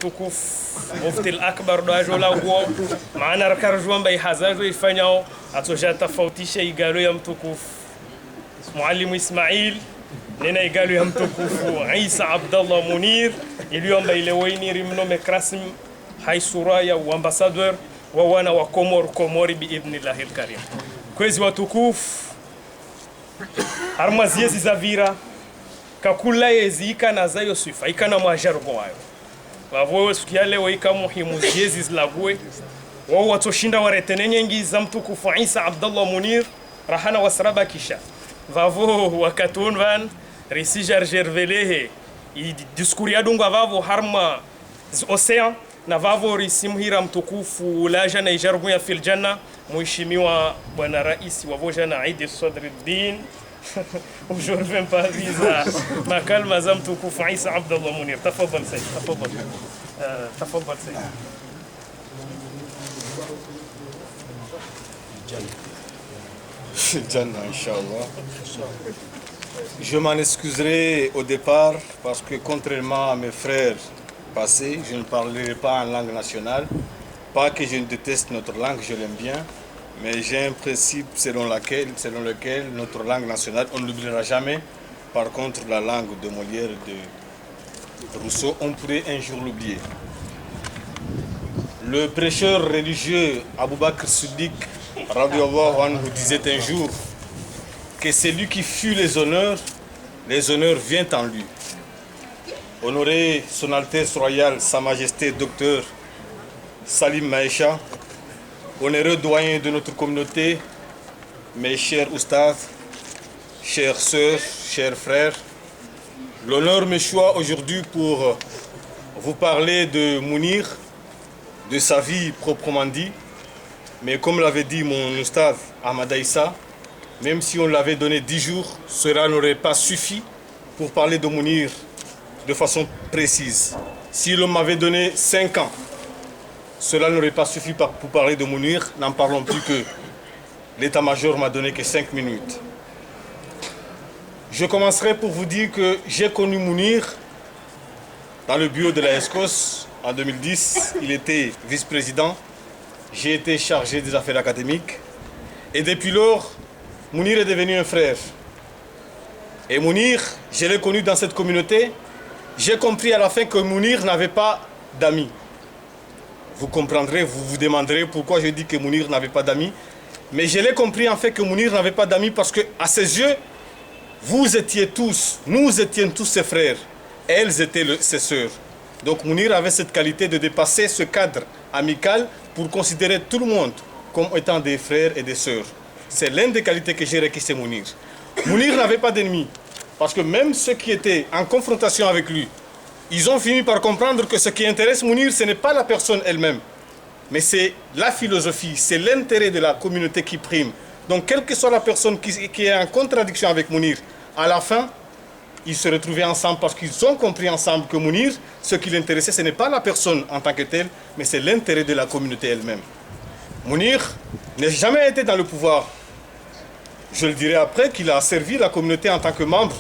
mtukufu mufti al-akbar doajola guo maana rakarjua mbai hazajo ifanyao atoja tofautisha igalo ya mtukufu Mwalimu Ismail nena igalo ya mtukufu Isa Abdallah Munir iliomba ile waini rimnome krasim haisuraya wa ambassador wa wana wa Komori biidhnillahi alkarim. Kwezi watukufu armaziezi zavira kakula yezi ikana zayo sifa ikana majargo wayo wavowe sikia leo ika muhimu ziezi zilagwe wao watoshinda waretene nyingi za mtukufu Isa Abdallah Munir rahana wasraba kisha vavo wakatun van resijar gervelehe i diskuria dunga vavo harma ocean na vavo risimhira mtukufu laja na ijargo ya fil janna mheshimiwa bwana rais wa vojana Eid Sadruddin وجور فين باريزا ما كلمة زمتك في عيسى عبد الله منير تفضل سيد تفضل سيد Jannah, Inch'Allah. Je m'en excuserai au départ parce que contrairement à mes frères passés, je ne parlerai pas en langue nationale. Pas que je ne déteste notre langue, je l'aime bien. Mais j'ai un principe selon lequel notre langue nationale, on ne l'oubliera jamais. Par contre, la langue de Molière et de Rousseau, on pourrait un jour l'oublier. Le prêcheur religieux Abou Bakr Siddiq radhiyallahu anhu disait un jour que celui qui fuit les honneurs viennent en lui. Honoré son Altesse Royale, Sa Majesté Docteur Salim Maïcha, onéreux doyen de notre communauté, mes chers oustas, chères sœurs, chers frères, l'honneur me choisit aujourd'hui pour vous parler de Mounir, de sa vie proprement dit. Mais comme l'avait dit mon oustaz Ahmad Aïssa, même si on l'avait donné 10 jours, cela n'aurait pas suffi pour parler de Mounir de façon précise. Si l'on m'avait donné 5 ans, cela n'aurait pas suffi pour parler de Mounir. N'en parlons plus que l'état-major m'a donné que 5 minutes. Je commencerai pour vous dire que j'ai connu Mounir dans le bureau de la ESCOS en 2010. Il était vice-président. J'ai été chargé des affaires académiques. Et depuis lors, Mounir est devenu un frère. Et Mounir, je l'ai connu dans cette communauté. J'ai compris à la fin que Mounir n'avait pas d'amis. Vous comprendrez, vous vous demanderez pourquoi je dis que Mounir n'avait pas d'amis. Mais je l'ai compris en fait que Mounir n'avait pas d'amis parce que à ses yeux, vous étiez tous, nous étions tous ses frères. Elles étaient ses sœurs. Donc Mounir avait cette qualité de dépasser ce cadre amical pour considérer tout le monde comme étant des frères et des sœurs. C'est l'une des qualités que j'ai requis chez Mounir. Mounir n'avait pas d'ennemis parce que même ceux qui étaient en confrontation avec lui, ils ont fini par comprendre que ce qui intéresse Mounir, ce n'est pas la personne elle-même, mais c'est la philosophie, c'est l'intérêt de la communauté qui prime. Donc, quelle que soit la personne qui est en contradiction avec Mounir, à la fin, ils se retrouvaient ensemble parce qu'ils ont compris ensemble que Mounir, ce qui l'intéressait, ce n'est pas la personne en tant que telle, mais c'est l'intérêt de la communauté elle-même. Mounir n'a jamais été dans le pouvoir. Je le dirai après qu'il a servi la communauté en tant que membre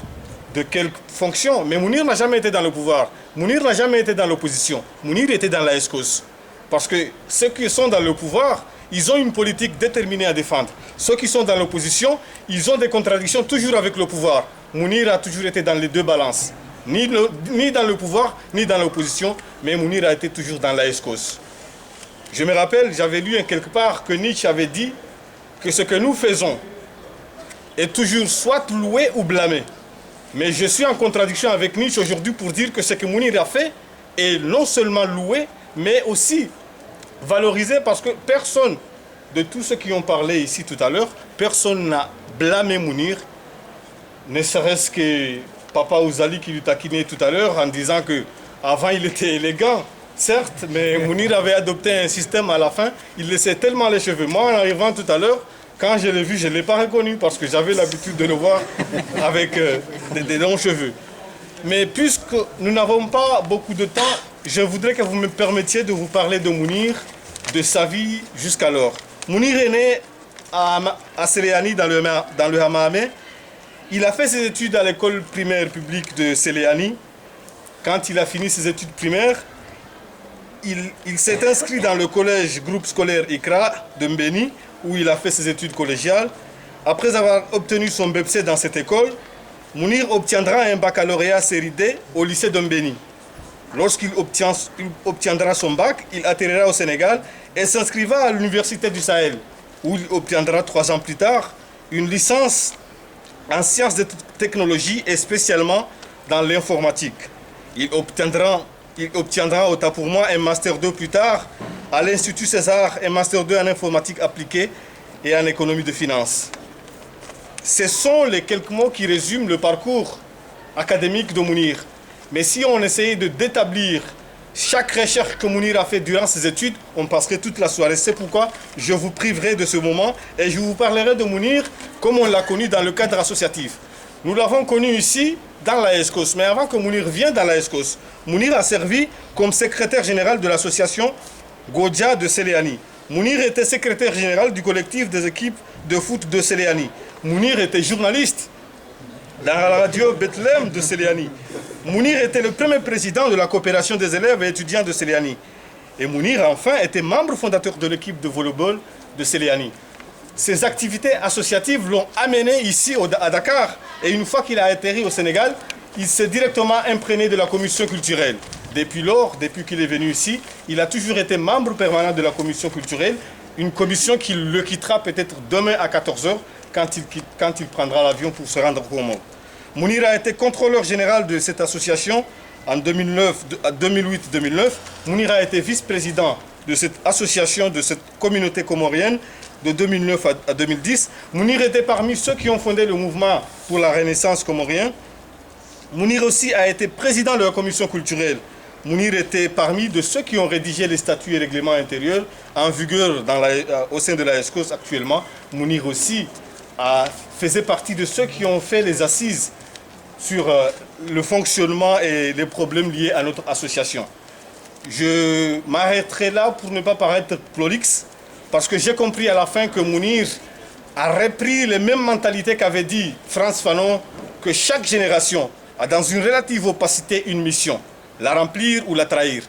de quelque fonction, mais Mounir n'a jamais été dans le pouvoir. Mounir n'a jamais été dans l'opposition. Mounir était dans la ESCOS. Parce que ceux qui sont dans le pouvoir, ils ont une politique déterminée à défendre. Ceux qui sont dans l'opposition, ils ont des contradictions toujours avec le pouvoir. Mounir a toujours été dans les deux balances. Ni dans le pouvoir, ni dans l'opposition, mais Mounir a été toujours dans la ESCOS. Je me rappelle, j'avais lu quelque part que Nietzsche avait dit que ce que nous faisons est toujours soit loué ou blâmé. Mais je suis en contradiction avec Nietzsche aujourd'hui pour dire que ce que Mounir a fait est non seulement loué, mais aussi valorisé parce que personne, de tous ceux qui ont parlé ici tout à l'heure, personne n'a blâmé Mounir, ne serait-ce que Papa Ouzali qui lui taquinait tout à l'heure en disant qu'avant il était élégant, certes, mais Mounir avait adopté un système à la fin, il laissait tellement les cheveux. Moi, en arrivant tout à l'heure, quand je l'ai vu, je ne l'ai pas reconnu parce que j'avais l'habitude de le voir avec des longs cheveux. Mais puisque nous n'avons pas beaucoup de temps, je voudrais que vous me permettiez de vous parler de Mounir, de sa vie jusqu'alors. Mounir est né à Séléani dans le Hamamé. Il a fait ses études à l'école primaire publique de Séléani. Quand il a fini ses études primaires, il s'est inscrit dans le collège groupe scolaire ICRA de Mbeni, où il a fait ses études collégiales. Après avoir obtenu son BEPC dans cette école, Mounir obtiendra un baccalauréat série D au lycée de Mbeni. Lorsqu'il obtiendra son bac, il atterrira au Sénégal et s'inscrira à l'Université du Sahel, où il obtiendra 3 ans plus tard une licence en sciences de technologie et spécialement dans l'informatique. Il obtiendra autant pour moi un Master 2 plus tard à l'Institut César, un Master 2 en informatique appliquée et en économie de finance. Ce sont les quelques mots qui résument le parcours académique de Mounir. Mais si on essayait d'établir chaque recherche que Mounir a fait durant ses études, on passerait toute la soirée. C'est pourquoi je vous priverai de ce moment et je vous parlerai de Mounir comme on l'a connu dans le cadre associatif. Nous l'avons connu ici dans la ESCOS, mais avant que Mounir vienne dans la ESCOS, Mounir a servi comme secrétaire général de l'association Godja de Séléani. Mounir était secrétaire général du collectif des équipes de foot de Séléani. Mounir était journaliste dans la radio Bethléem de Séléani. Mounir était le premier président de la coopération des élèves et étudiants de Séléani. Et Mounir, enfin, était membre fondateur de l'équipe de volleyball de Séléani. Ses activités associatives l'ont amené ici à Dakar. Et une fois qu'il a atterri au Sénégal, il s'est directement imprégné de la commission culturelle. Depuis lors, depuis qu'il est venu ici, il a toujours été membre permanent de la commission culturelle, une commission qui le quittera peut-être demain à 14 h quand il prendra l'avion pour se rendre au Congo. Mounir a été contrôleur général de cette association en 2008-2009. Mounir a été vice-président de cette association, de cette communauté comorienne de 2009 à 2010. Mounir était parmi ceux qui ont fondé le mouvement pour la Renaissance comorienne. Mounir aussi a été président de la commission culturelle. Mounir était parmi de ceux qui ont rédigé les statuts et règlements intérieurs en vigueur au sein de la ESCOS actuellement. Mounir aussi faisait partie de ceux qui ont fait les assises sur le fonctionnement et les problèmes liés à notre association. Je m'arrêterai là pour ne pas paraître prolixe, parce que j'ai compris à la fin que Mounir a repris les mêmes mentalités qu'avait dit Frantz Fanon, que chaque génération a dans une relative opacité une mission, la remplir ou la trahir.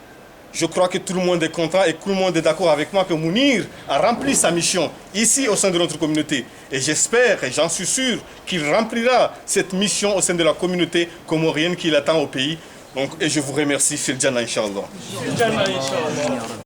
Je crois que tout le monde est content et tout le monde est d'accord avec moi que Mounir a rempli sa mission ici au sein de notre communauté. Et j'espère et j'en suis sûr qu'il remplira cette mission au sein de la communauté comorienne qui l'attend au pays. Donc, et je vous remercie, Filjana, Inch'Allah.